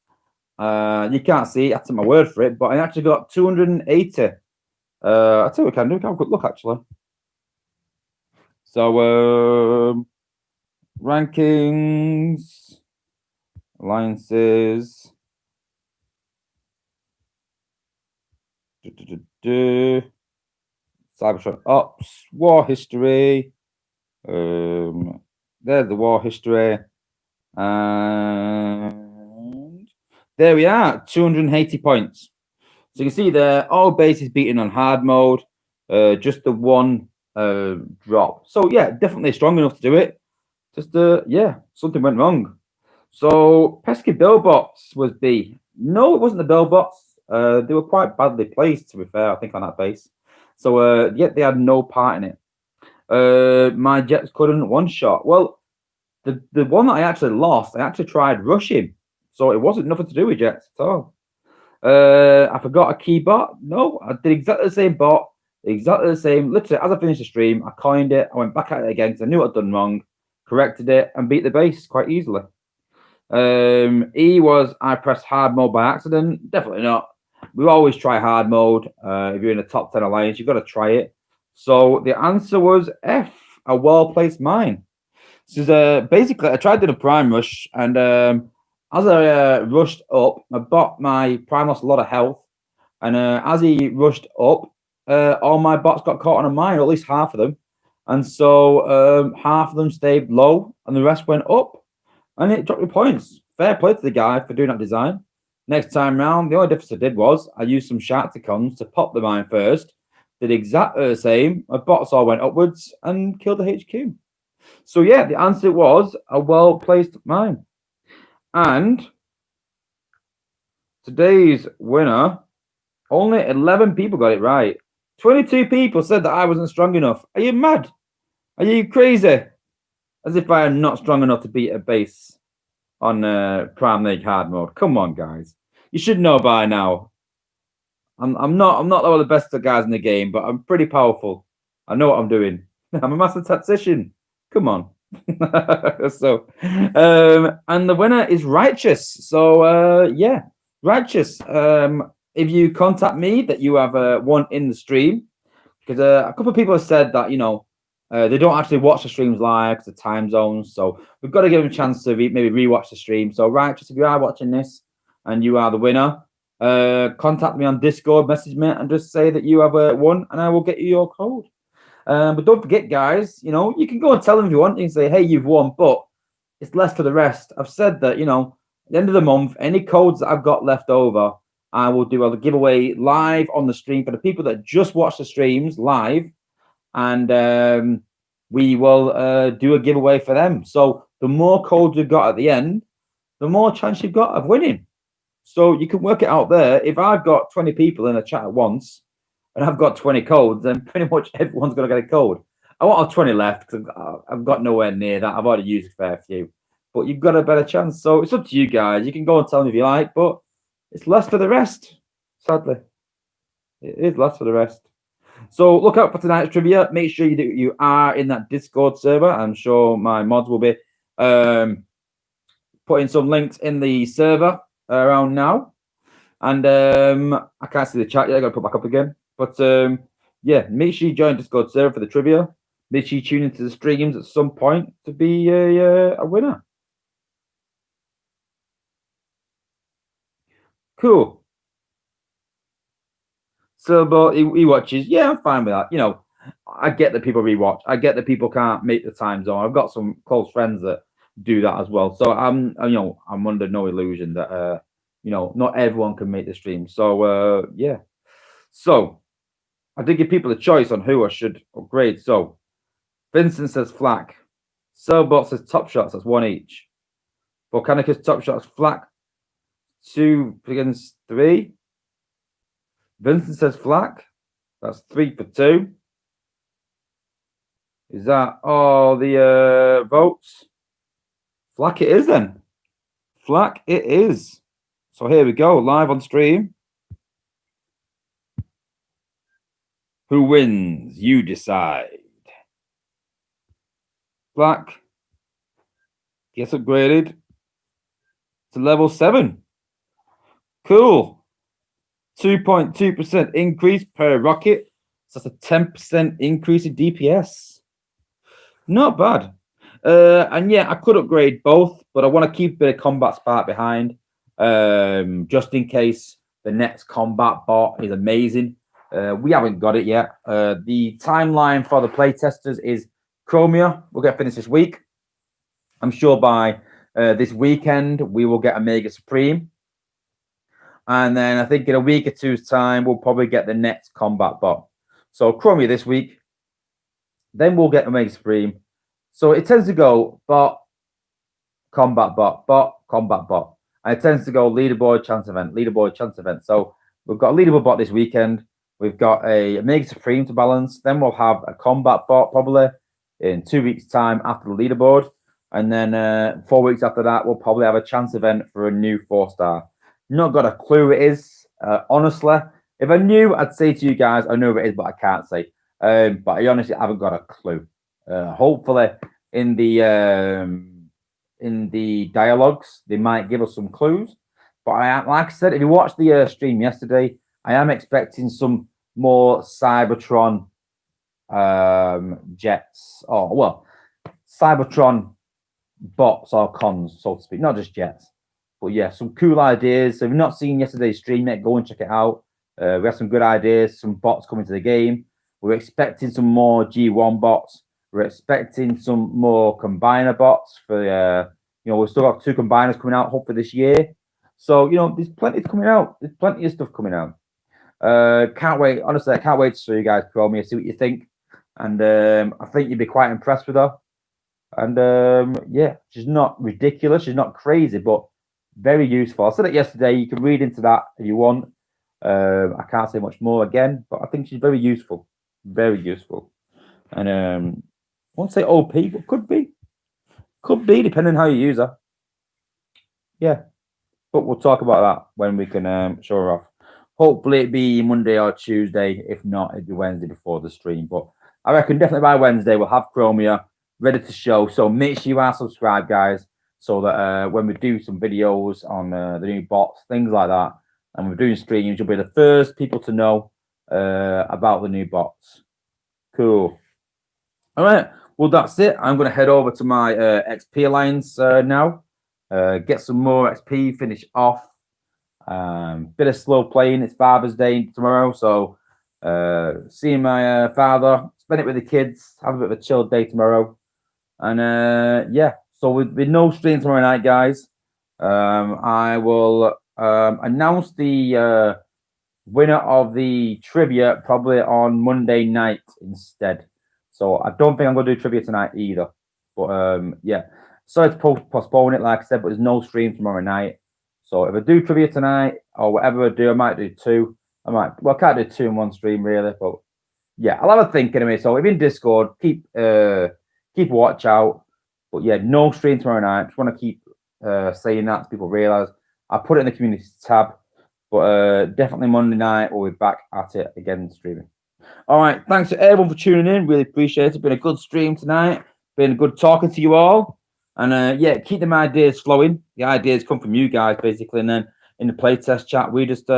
Speaker 1: you can't see it, I took my word for it, but I actually got 280. I'll tell you what we can do. We can have a quick look actually. So rankings, alliances. Cybertron Ops, war history. There's the war history. And there we are, 280 points. So you can see there, all bases beaten on hard mode, just the one drop. So yeah, definitely strong enough to do it. Just yeah, something went wrong. So pesky billbots was B. No, it wasn't the billbots. They were quite badly placed, to be fair, I think, on that base. So yeah, they had no part in it. My jets couldn't one-shot. Well, the one that I actually lost, I actually tried rushing. So it wasn't nothing to do with jets at all. I forgot a key bot. No, I did exactly the same bot, exactly the same. Literally, as I finished the stream, I coined it. I went back at it again because I knew what I'd done wrong, corrected it, and beat the base quite easily. E was I pressed hard mode by accident. Definitely not. We always try hard mode. If you're in a top 10 alliance, you've got to try it. So the answer was F, a well-placed mine. So basically, I tried doing a prime rush, and as I rushed up, I bot my prime lost a lot of health, and as he rushed up, all my bots got caught on a mine, or at least half of them, and so half of them stayed low, and the rest went up, and it dropped me points. Fair play to the guy for doing that design. Next time round, the only difference I did was I used some Sharkticons to pop the mine first, did exactly the same. My bots all went upwards and killed the HQ. So yeah, the answer was a well-placed mine. And today's winner, only 11 people got it right. 22 people said that I wasn't strong enough. Are you mad? Are you crazy? As if I am not strong enough to beat a base on Prime League hard mode. Come on, guys. You should know by now. I'm not one of the best guys in the game, but I'm pretty powerful. I know what I'm doing. I'm a master tactician. Come on. So and the winner is Righteous. So yeah, Righteous. If you contact me that you have won in the stream, because a couple of people have said that they don't actually watch the streams live because the time zones. So we've got to give them a chance to maybe rewatch the stream. So Righteous, if you are watching this and you are the winner, contact me on Discord, message me, and just say that you have won, and I will get you your code. But don't forget, guys, you can go and tell them if you want. You can say, hey, you've won, but it's less for the rest. I've said that, at the end of the month, any codes that I've got left over, I will do a giveaway live on the stream for the people that just watch the streams live. And we will do a giveaway for them. So the more codes we've got at the end, the more chance you've got of winning. So you can work it out there. If I've got 20 people in a chat at once, and I've got 20 codes, then pretty much everyone's going to get a code. I won't have 20 left because I've got nowhere near that. I've already used a fair few. But you've got a better chance. So it's up to you guys. You can go and tell me if you like, but it's less for the rest, sadly. It is less for the rest. So look out for tonight's trivia. Make sure you are in that Discord server. I'm sure my mods will be putting some links in the server around now. And I can't see the chat yet. I got to put back up again. But yeah, make sure you join Discord server for the trivia. Make sure you tune into the streams at some point to be a winner. Cool. So, he watches. Yeah, I'm fine with that. I get that people rewatch. I get that people can't make the time zone. I've got some close friends that do that as well. So I'm under no illusion that not everyone can make the stream. So yeah. So I did give people a choice on who I should upgrade. So Vincent says Flak. Selbot says Top Shots. That's 1 each. Volcanicus Top Shots Flak. 2 against 3. Vincent says Flak. That's 3 for 2. Is that all the votes? Flak it is then. Flak it is. So here we go, live on stream. Who wins? You decide. Flak gets upgraded to level 7. Cool. 2.2% increase per rocket. So that's a 10% increase in DPS. Not bad. And yeah, I could upgrade both, but I want to keep a bit of combat spark behind. Just in case the next combat bot is amazing. We haven't got it yet. The timeline for the playtesters is Chromia. We'll get finished this week. I'm sure by this weekend we will get Omega Supreme. And then I think in a week or two's time, we'll probably get the next combat bot. So Chromia this week. Then we'll get Omega Supreme. So it tends to go bot, combat bot, combat bot. And it tends to go leaderboard, chance event, leaderboard, chance event. So we've got a leaderboard bot this weekend. We've got a Omega Supreme to balance. Then we'll have a combat bot probably in 2 weeks' time after the leaderboard. And then 4 weeks after that, we'll probably have a chance event for a new 4-star. Not got a clue it is, honestly. If I knew, I'd say to you guys, I know it is, but I can't say. But I honestly haven't got a clue. Hopefully in the in the dialogues. They might give us some clues. But like I said, if you watched the stream yesterday, I am expecting some more Cybertron jets, or well, Cybertron bots or cons, so to speak, not just jets. But yeah, some cool ideas. So if you've not seen yesterday's stream yet, go and check it out. We have some good ideas, some bots coming to the game. We're expecting some more G1 bots. We're expecting some more combiner bots for we've still got 2 combiners coming out hopefully this year. So there's plenty coming out. There's plenty of stuff coming out. Can't wait. Honestly, I can't wait to show you guys Chromia, see what you think. And I think you'd be quite impressed with her. And yeah, she's not ridiculous. She's not crazy, but very useful. I said it yesterday. You can read into that if you want. I can't say much more again, but I think she's very useful. Very useful. And I won't say OP, but could be. Could be, depending on how you use her. Yeah. But we'll talk about that when we can show her off. Hopefully it'll be Monday or Tuesday. If not, it'll be Wednesday before the stream. But I reckon definitely by Wednesday we'll have Chromia ready to show. So make sure you are subscribed, guys, so that when we do some videos on the new bots, things like that, and we're doing streams, you'll be the first people to know about the new bots. Cool. All right. Well, that's it. I'm going to head over to my XP Alliance now. Get some more XP, finish off. Bit of slow playing. It's Father's Day tomorrow, so seeing my father, spend it with the kids, have a bit of a chilled day tomorrow. And yeah, so with no stream tomorrow night, guys, I will announce the winner of the trivia probably on Monday night instead. So I don't think I'm going to do trivia tonight either. But yeah, sorry to postpone it, like I said, but there's no stream tomorrow night. So if I do trivia tonight or whatever I do, I might do 2. I can't do 2 in one stream really, but yeah, I'll have a think anyway. So if you're in Discord, keep watch out. But yeah, no stream tomorrow night. Just want to keep saying that so people realize. I put it in the community tab, but definitely Monday night we'll be back at it again streaming. All right, thanks to everyone for tuning in. Really appreciate it. It's been a good stream tonight. Been good talking to you all. And yeah, keep them ideas flowing. The ideas come from you guys, basically. And then in the playtest chat, we just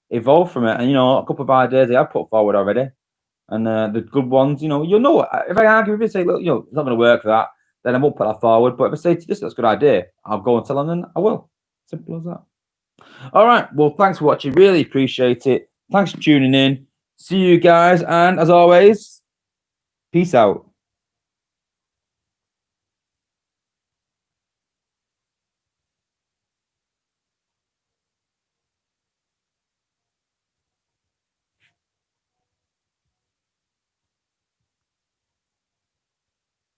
Speaker 1: evolve from it. And, a couple of ideas I've put forward already. And the good ones, you'll know. If I argue with you, say, look, it's not going to work for that, then I won't put that forward. But if I say, this is a good idea, I'll go and tell them, and I will. Simple as that. All right. Well, thanks for watching. Really appreciate it. Thanks for tuning in. See you guys. And as always, peace out.